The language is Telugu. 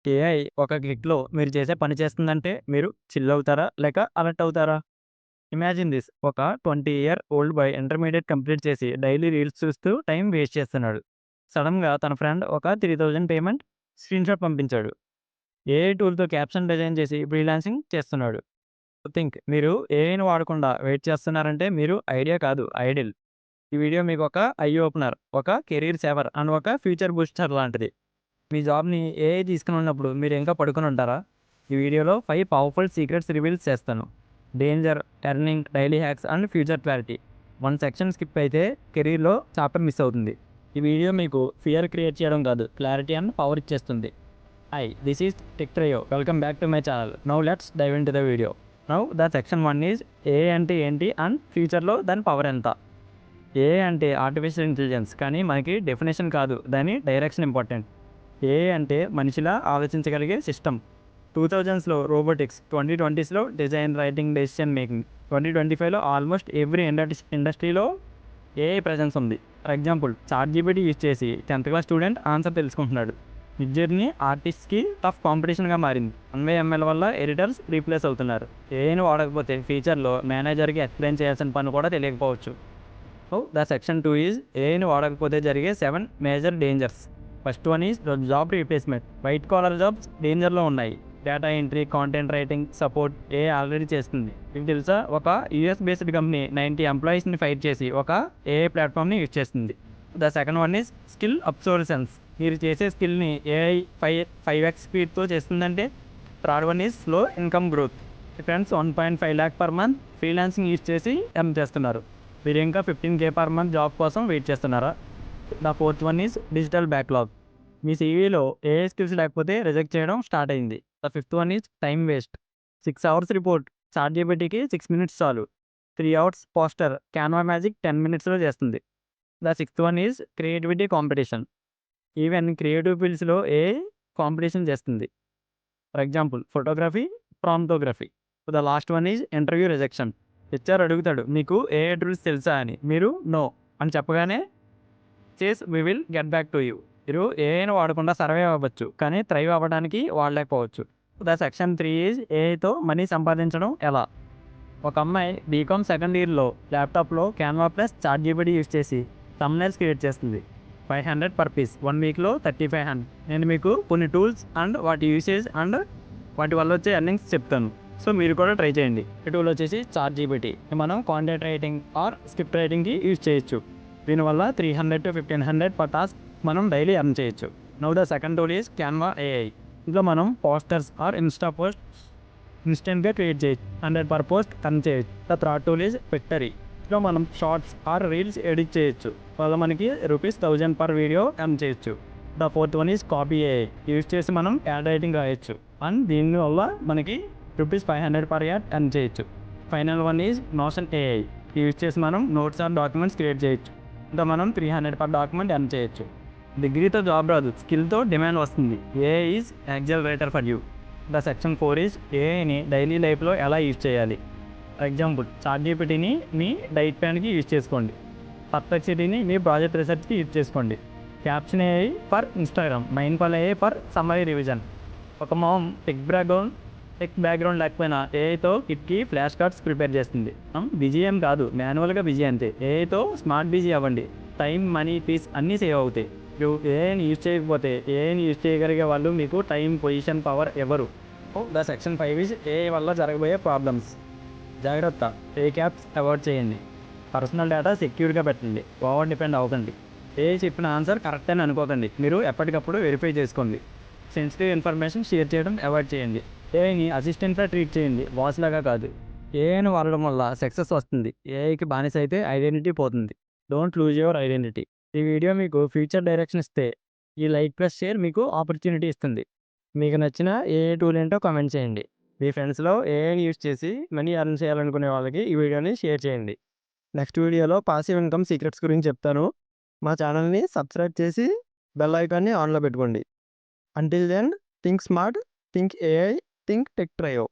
ఏఐ ఒక క్లిక్‌లో మీరు చేసే పని చేస్తుందంటే మీరు చిల్ అవుతారా? లేక అలర్ట్ అవుతారా? ఇమాజిన్ థిస్ ఒక 20 year old bye intermediate complete చేసి డైలీ రీల్స్ చూస్తూ టైం వేస్ట్ చేస్తున్నాడు. సడెన్‌గా తన ఫ్రెండ్ ఒక 3000 పేమెంట్ స్క్రీన్‌షాట్ పంపించాడు. ఏఐ టూల్‌తో క్యాప్షన్ డిజైన్ చేసి ఫ్రీలాన్సింగ్ చేస్తున్నాడు. థింక్ మీరు ఏఐని వాడకుండా వెయిట్ చేస్తున్నారంటే మీరు ఐడియా కాదు ఐడిల్. ఈ వీడియో మీకు ఒక ఐ ఓపెనర్, ఒక కెరీర్ సేవర్ అండ్ ఒక ఫ్యూచర్ బూస్టర్ లాంటిది. మీ జాబ్‌ని ఏఐ తీసుకున్నప్పుడు మీరు ఇంకా పడుకొని ఉంటారా? ఈ వీడియోలో 5 పవర్‌ఫుల్ సీక్రెట్స్ రివీల్ చేస్తాను. Danger, earning, daily hacks and future clarity. One section skip అయితే కెరీర్‌లో చాప్టర్ మిస్ అవుతుంది. ఈ వీడియో మీకు ఫియర్ క్రియేట్ చేయడం కాదు, క్లారిటీ అండ్ పవర్ ఇచ్చేస్తుంది. Hi, this is Tech Trio. Welcome back to my channel. Now let's dive into the video. Now the section 1 is AI అంటే ఏంటి అండ్ ఫ్యూచర్‌లో దాని పవర్ ఎంత? ఏఐ అంటే ఆర్టిఫిషియల్ ఇంటెలిజెన్స్, కానీ మనకి డెఫినేషన్ కాదు, దాని డైరెక్షన్ ఇంపార్టెంట్. ఏఐ అంటే మనిషిలా ఆలోచించగలిగే సిస్టమ్. 2000స్లో రోబోటిక్స్, 2020స్లో డిజైన్, రైటింగ్, డెసిషన్ మేకింగ్, 2025లో ఆల్మోస్ట్ ఎవ్రీ ఇండస్ట్రీలో ఏఐ ప్రెజెన్స్ ఉంది. ఫర్ ఎగ్జాంపుల్, చాట్‌జీపీటీ యూజ్ చేసి 10th క్లాస్ స్టూడెంట్ ఆన్సర్ తెలుసుకుంటున్నాడు. మిడ్‌జర్నీ ఆర్టిస్ట్‌కి టఫ్ కాంపిటీషన్గా మారింది. వన్‌వే ఎంఎల్ వల్ల ఎడిటర్స్ రీప్లేస్ అవుతున్నారు. ఏఐని వాడకపోతే ఫ్యూచర్లో మేనేజర్కి ఎక్స్ప్లెయిన్ చేయాల్సిన పని కూడా తెలియకపోవచ్చు. సో ద సెక్షన్ 2 ఈజ్ ఏఐని వాడకపోతే జరిగే 7 major dangers. First one is job replacement. White collar jobs డేంజర్లో ఉన్నాయి. Data entry, content writing, support AI already చేస్తుంది. మీకు తెలుసా, ఒక యూఎస్ బేస్డ్ కంపెనీ 90 ఎంప్లాయీస్ని ఫైర్ చేసి ఒక ఏఐ ప్లాట్ఫామ్ని యూజ్ చేస్తుంది. The second one is skill obsolescence. మీరు చేసే స్కిల్ని ఏఐ 5x స్పీడ్తో చేస్తుందంటే. Third one is slow income growth. Friends 1.5 lakh per month freelancing use చేసి ఎర్న్ చేస్తున్నారు. మీరు ఇంకా 15K పర్ మంత్ జాబ్ కోసం వెయిట్ చేస్తున్నారా? The fourth one is digital backlog. మీ సీవీలో ఏఐ స్కిల్స్ లేకపోతే రిజెక్ట్ చేయడం స్టార్ట్ అయింది. The fifth one is time waste. 6 hours report చాట్‌జీపీటీకి 6 minutes చాలు. 3 అవర్స్ పోస్టర్ క్యాన్వా మ్యాజిక్ 10 మినిట్స్లో చేస్తుంది. The sixth one is creativity competition. Even creative ఫీల్డ్స్లో ఏఐ కాంపిటీషన్ చేస్తుంది. For example, photography, promptography. The last one is interview rejection. HR అడుగుతాడు, మీకు ఏఐ టూల్స్ తెలుసా అని. మీరు నో అని చెప్పగానే says we will get back to you. మీరు ఏఐని వాడకుండా సర్వైవ్ అవ్వచ్చు, కానీ థ్రైవ్ అవ్వడానికి వాడలేకపోవచ్చు. ద సెక్షన్ 3 ఈజ్ ఏఐతో మనీ సంపాదించడం ఎలా. ఒక అమ్మాయి బీకామ్ సెకండ్ ఇయర్లో ల్యాప్టాప్లో క్యాన్వా ప్లస్ చాట్‌జీపీటీ యూజ్ చేసి థంబ్నెయిల్స్ క్రియేట్ చేస్తుంది. 500 పర్ పీస్, 1 వీక్లో 3500. నేను మీకు కొన్ని టూల్స్ అండ్ వాటి యూసేజ్ అండ్ వాటి వల్ల వచ్చే ఎర్నింగ్స్ చెప్తాను. సో మీరు కూడా ట్రై చేయండి. ఈ టూల్ వచ్చేసి చాట్‌జీపీటీ. మనం కాంటెంట్ రైటింగ్ ఆర్ స్క్రిప్ట్ రైటింగ్కి యూజ్ చేయొచ్చు. దీనివల్ల 300 to 1500 పర్ టాస్క్ మనం డైలీ ఎర్న్ చేయొచ్చు. Now the second tool is Canva AI. ఇందులో మనం పోస్టర్స్ ఆర్ ఇన్స్టా పోస్ట్ ఇన్స్టెంట్గా క్రియేట్ చేయొచ్చు. 100 పర్ పోస్ట్ ఎర్న్ చేయొచ్చు. The third tool is Pictory. ఇందులో మనం షార్ట్స్ ఆర్ రీల్స్ ఎడిట్ చేయొచ్చు. వల్ల మనకి ₹1000 పర్ వీడియో ఎర్న్ చేయొచ్చు. The fourth one is copy AI. Use చేసి మనం యాడ్ రైటింగ్ రాయొచ్చు అండ్ దీనివల్ల మనకి ₹500 పర్ యాడ్ ఎర్న్ చేయొచ్చు. Final one is notion AI. Use చేసి మనం నోట్స్ ఆర్ డాక్యుమెంట్స్ క్రియేట్ చేయొచ్చు. ఇంకా మనం 300 పర్ డాక్యుమెంట్ ఎర్న్ చేయొచ్చు. డిగ్రీతో జాబ్ రాదు, స్కిల్తో డిమాండ్ వస్తుంది. AI is accelerator for you. The section 4 is ఏఐని డైలీ లైఫ్లో ఎలా యూజ్ చేయాలి. ఫర్ ఎగ్జాంపుల్, చాట్‌జీపీటీని మీ డైట్ ప్లాన్కి యూజ్ చేసుకోండి. పర్ప్లెక్సిటీని మీ ప్రాజెక్ట్ రీసెర్చ్కి యూజ్ చేసుకోండి. Caption AI for Instagram, mindful AI for summary revision. ఒక మామ్ టెక్ బ్యాక్గ్రౌండ్ లేకపోయినా ఏఐతో కిట్కి ఫ్లాష్ కార్డ్స్ ప్రిపేర్ చేస్తుంది. బిజీ ఏం కాదు, మాన్యువల్గా బిజీ అంతే. ఏఐతో స్మార్ట్ బిజీ అవ్వండి. టైం, మనీ, పీస్ అన్నీ సేవ్ అవుతాయి. మీరు ఏఐని యూజ్ చేయకపోతే ఏఐని యూజ్ చేయగలిగే వాళ్ళు మీకు టైం, పొజిషన్, పవర్ ఎవరు. ద సెక్షన్ 5 ఈజ్ ఏఐ వల్ల జరగబోయే ప్రాబ్లమ్స్. జాగ్రత్త, ఫేక్ యాప్స్ అవాయిడ్ చేయండి. పర్సనల్ డేటా సెక్యూర్గా పెట్టండి. ఓవర్ డిపెండ్ అవ్వకండి. ఏఐ చెప్పిన ఆన్సర్ కరెక్ట్ అని అనుకోకండి. మీరు ఎప్పటికప్పుడు వెరిఫై చేసుకోండి. సెన్సిటివ్ ఇన్ఫర్మేషన్ షేర్ చేయడం అవాయిడ్ చేయండి. ఏఐని అసిస్టెంట్గా ట్రీట్ చేయండి, బాస్ లాగా కాదు. ఏఐని వాడడం వల్ల సక్సెస్ వస్తుంది, ఏఐకి బానిస అయితే ఐడెంటిటీ పోతుంది. Don't lose your identity. ఈ వీడియో మీకు ఫ్యూచర్ డైరెక్షన్ ఇస్తే ఈ లైక్ ప్లస్ షేర్ మీకు ఆపర్చునిటీ ఇస్తుంది. మీకు నచ్చిన ఏఐ టూల్ ఏంటో కామెంట్ చేయండి. మీ ఫ్రెండ్స్లో ఏఐని యూజ్ చేసి మనీ ఎర్న్ చేయాలనుకునే వాళ్ళకి ఈ వీడియోని షేర్ చేయండి. నెక్స్ట్ వీడియోలో పాసివ్ ఇన్కమ్ సీక్రెట్స్ గురించి చెప్తాను. మా ఛానల్ని సబ్స్క్రైబ్ చేసి బెల్ ఐకాన్ని ఆన్లో పెట్టుకోండి. Until then, think smart, think AI, think tech trio.